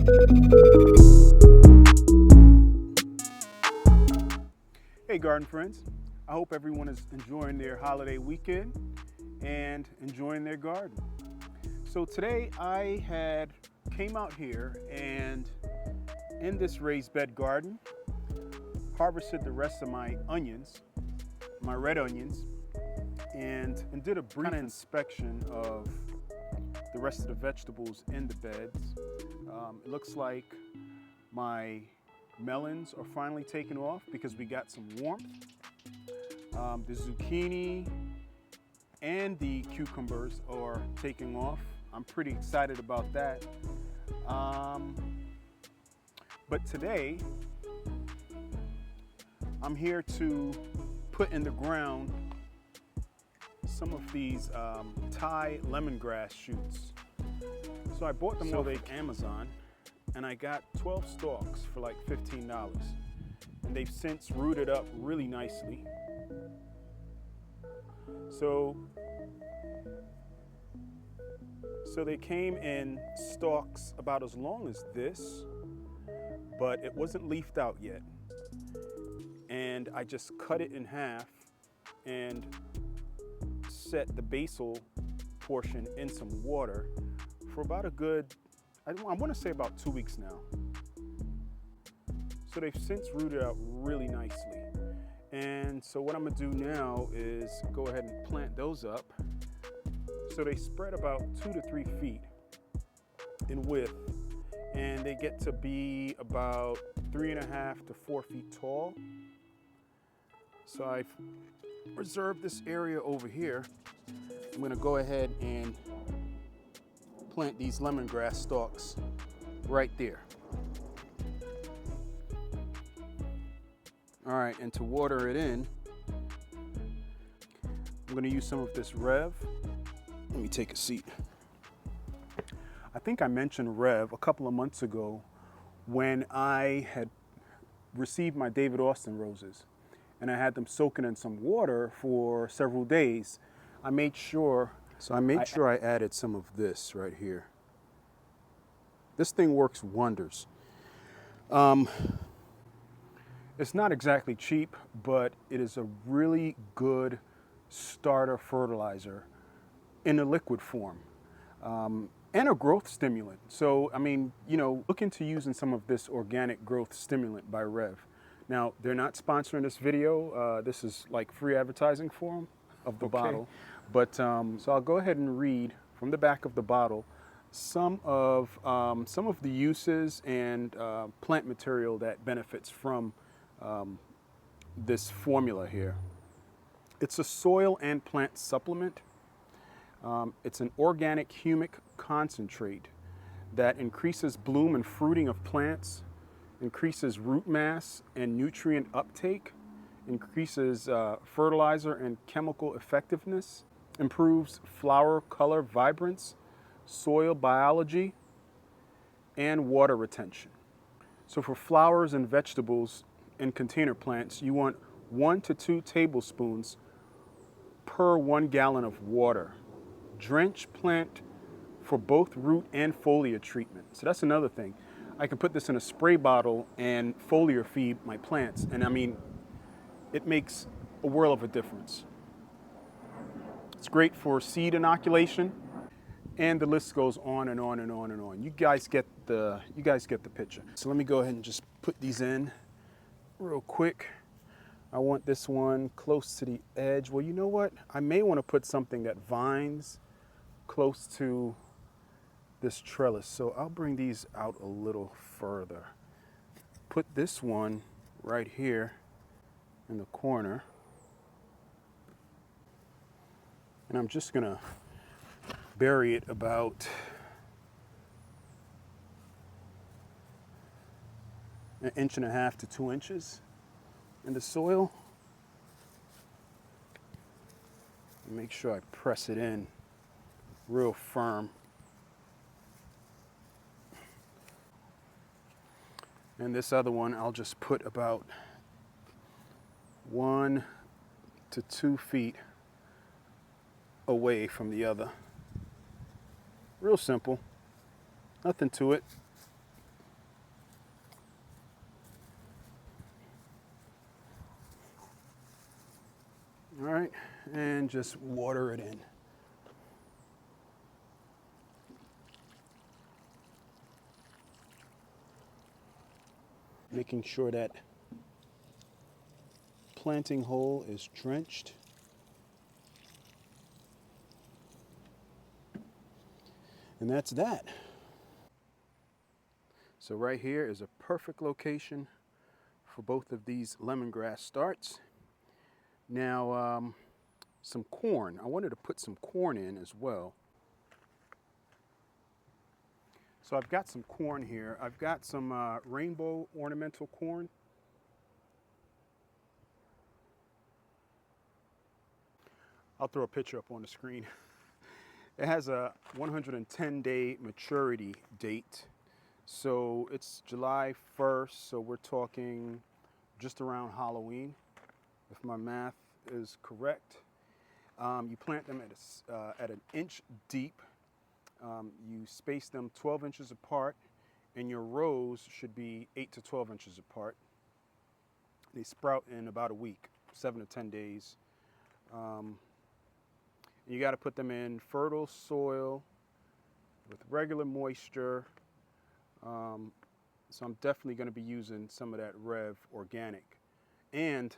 Hey garden friends, I hope everyone is enjoying their holiday weekend and enjoying their garden. So today I came out here and in this raised bed garden harvested the rest of my onions, my red onions, and did a brief inspection of the rest of the vegetables in the beds. It looks like my melons are finally taking off because we got some warmth. The zucchini and the cucumbers are taking off. I'm pretty excited about that. But today, I'm here to put in the ground some of these Thai lemongrass shoots. So I bought them off Amazon, and I got 12 stalks for like $15. And they've since rooted up really nicely. So they came in stalks about as long as this, but it wasn't leafed out yet. And I just cut it in half and set the basal portion in some water for about a good, I want to say about 2 weeks now. So they've since rooted out really nicely. And so what I'm gonna do now is go ahead and plant those up. So they spread about 2 to 3 feet in width, and they get to be about 3.5 to 4 feet tall. So I've reserved this area over here. I'm gonna go ahead and plant these lemongrass stalks right there. All right, and to water it in, I'm gonna use some of this Rev. Let me take a seat. I think I mentioned Rev a couple of months ago when I had received my David Austin roses and I had them soaking in some water for several days. I made sure I added some of this right here. This thing works wonders. It's not exactly cheap, but it is a really good starter fertilizer in a liquid form, and a growth stimulant. So, I mean, look into using some of this organic growth stimulant by Rev. Now, they're not sponsoring this video. This is like free advertising for them of the bottle. But so I'll go ahead and read from the back of the bottle some of the uses and plant material that benefits from this formula here. It's a soil and plant supplement. It's an organic humic concentrate that increases bloom and fruiting of plants, increases root mass and nutrient uptake, increases fertilizer and chemical effectiveness, improves flower color vibrance, soil biology, and water retention. So for flowers and vegetables and container plants, you want 1 to 2 tablespoons per 1 gallon of water. Drench plant for both root and foliar treatment. So that's another thing. I can put this in a spray bottle and foliar feed my plants, and I mean, it makes a world of a difference. It's great for seed inoculation, and the list goes on and on and on and on. You guys get the picture. So let me go ahead and just put these in real quick. I want this one close to the edge. Well, you know what? I may want to put something that vines close to this trellis. So I'll bring these out a little further. Put this one right here in the corner. And I'm just gonna bury it about 1.5 to 2 inches in the soil. Make sure I press it in real firm. And this other one, I'll just put about 1 to 2 feet away from the other. Real simple, nothing to it. All right, and just water it in. Making sure that planting hole is drenched. And that's that. So right here is a perfect location for both of these lemongrass starts. Now, some corn. I wanted to put some corn in as well. So I've got some corn here. I've got some rainbow ornamental corn. I'll throw a picture up on the screen. It has a 110-day maturity date. So it's July 1st, so we're talking just around Halloween, if my math is correct. You plant them at an inch deep. You space them 12 inches apart, and your rows should be 8 to 12 inches apart. They sprout in about a week, 7 to 10 days. You got to put them in fertile soil with regular moisture. So I'm definitely going to be using some of that Rev Organic and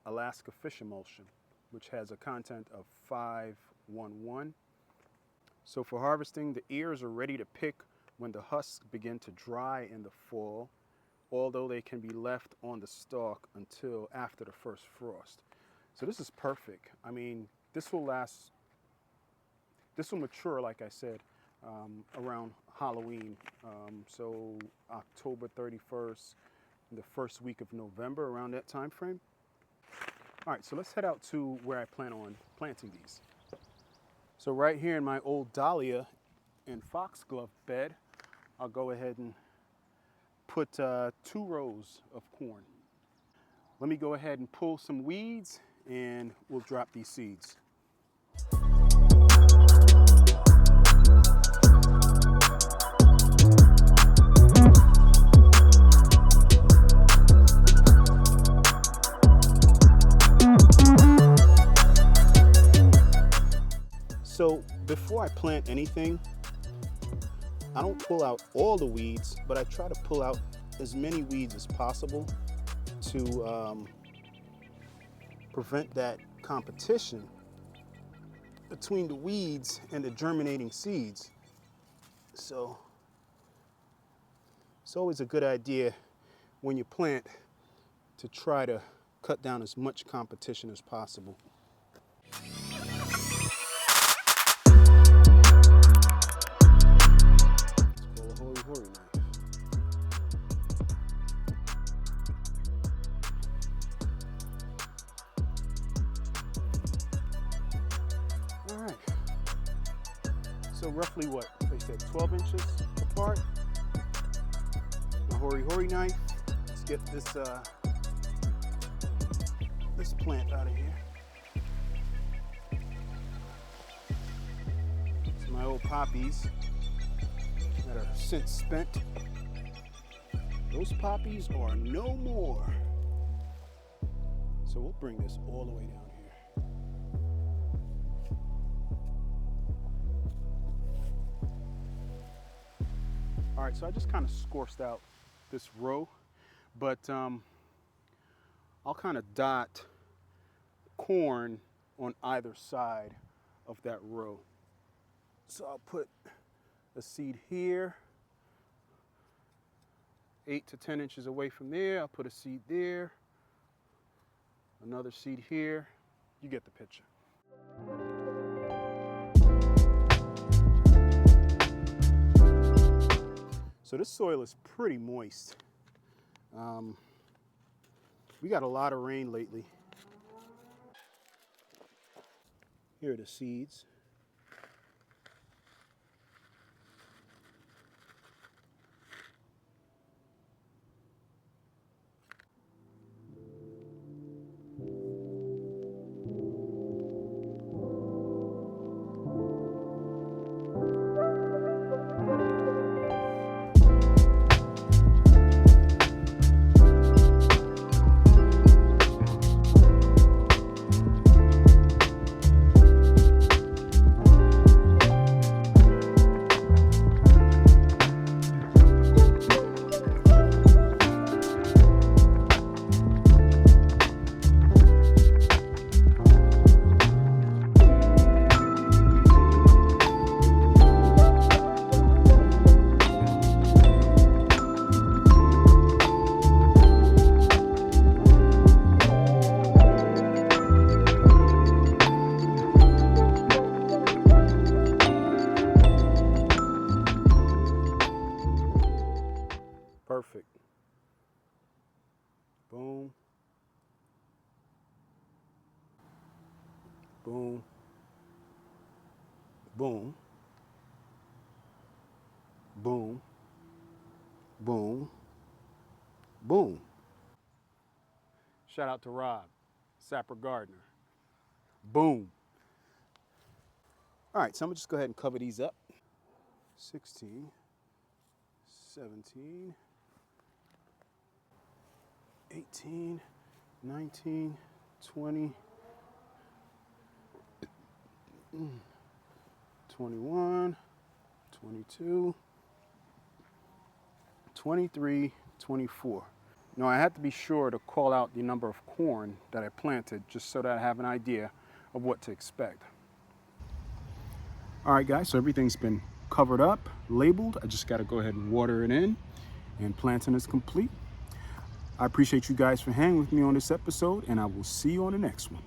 Alaska Fish Emulsion, which has a content of 511. So for harvesting, the ears are ready to pick when the husks begin to dry in the fall, although they can be left on the stalk until after the first frost. So this is perfect. I mean, this will mature, like I said, around Halloween. So October 31st, the first week of November, around that time frame. All right, so let's head out to where I plan on planting these. So right here in my old dahlia and foxglove bed, I'll go ahead and put 2 rows of corn. Let me go ahead and pull some weeds and we'll drop these seeds. So before I plant anything, I don't pull out all the weeds, but I try to pull out as many weeds as possible to prevent that competition between the weeds and the germinating seeds. So it's always a good idea when you plant to try to cut down as much competition as possible. So roughly what, they said 12 inches apart. My hori knife. Let's get this this plant out of here. It's my old poppies that are since spent. Those poppies are no more. So we'll bring this all the way down here. All right, so I just kind of scorched out this row, but I'll kind of dot corn on either side of that row. So I'll put a seed here, 8 to 10 inches away from there. I'll put a seed there, another seed here. You get the picture. So this soil is pretty moist. We got a lot of rain lately. Here are the seeds. Boom. Boom. Boom. Boom. Boom. Shout out to Rob, Sapper Gardener. Boom. All right, so I'm gonna just go ahead and cover these up. 16, 17, 18, 19, 20, 21, 22, 23, 24. Now I had to be sure to call out the number of corn that I planted just so that I have an idea of what to expect. All right guys, so everything's been covered up, labeled. I just got to go ahead and water it in, and planting is complete. I appreciate you guys for hanging with me on this episode, and I will see you on the next one.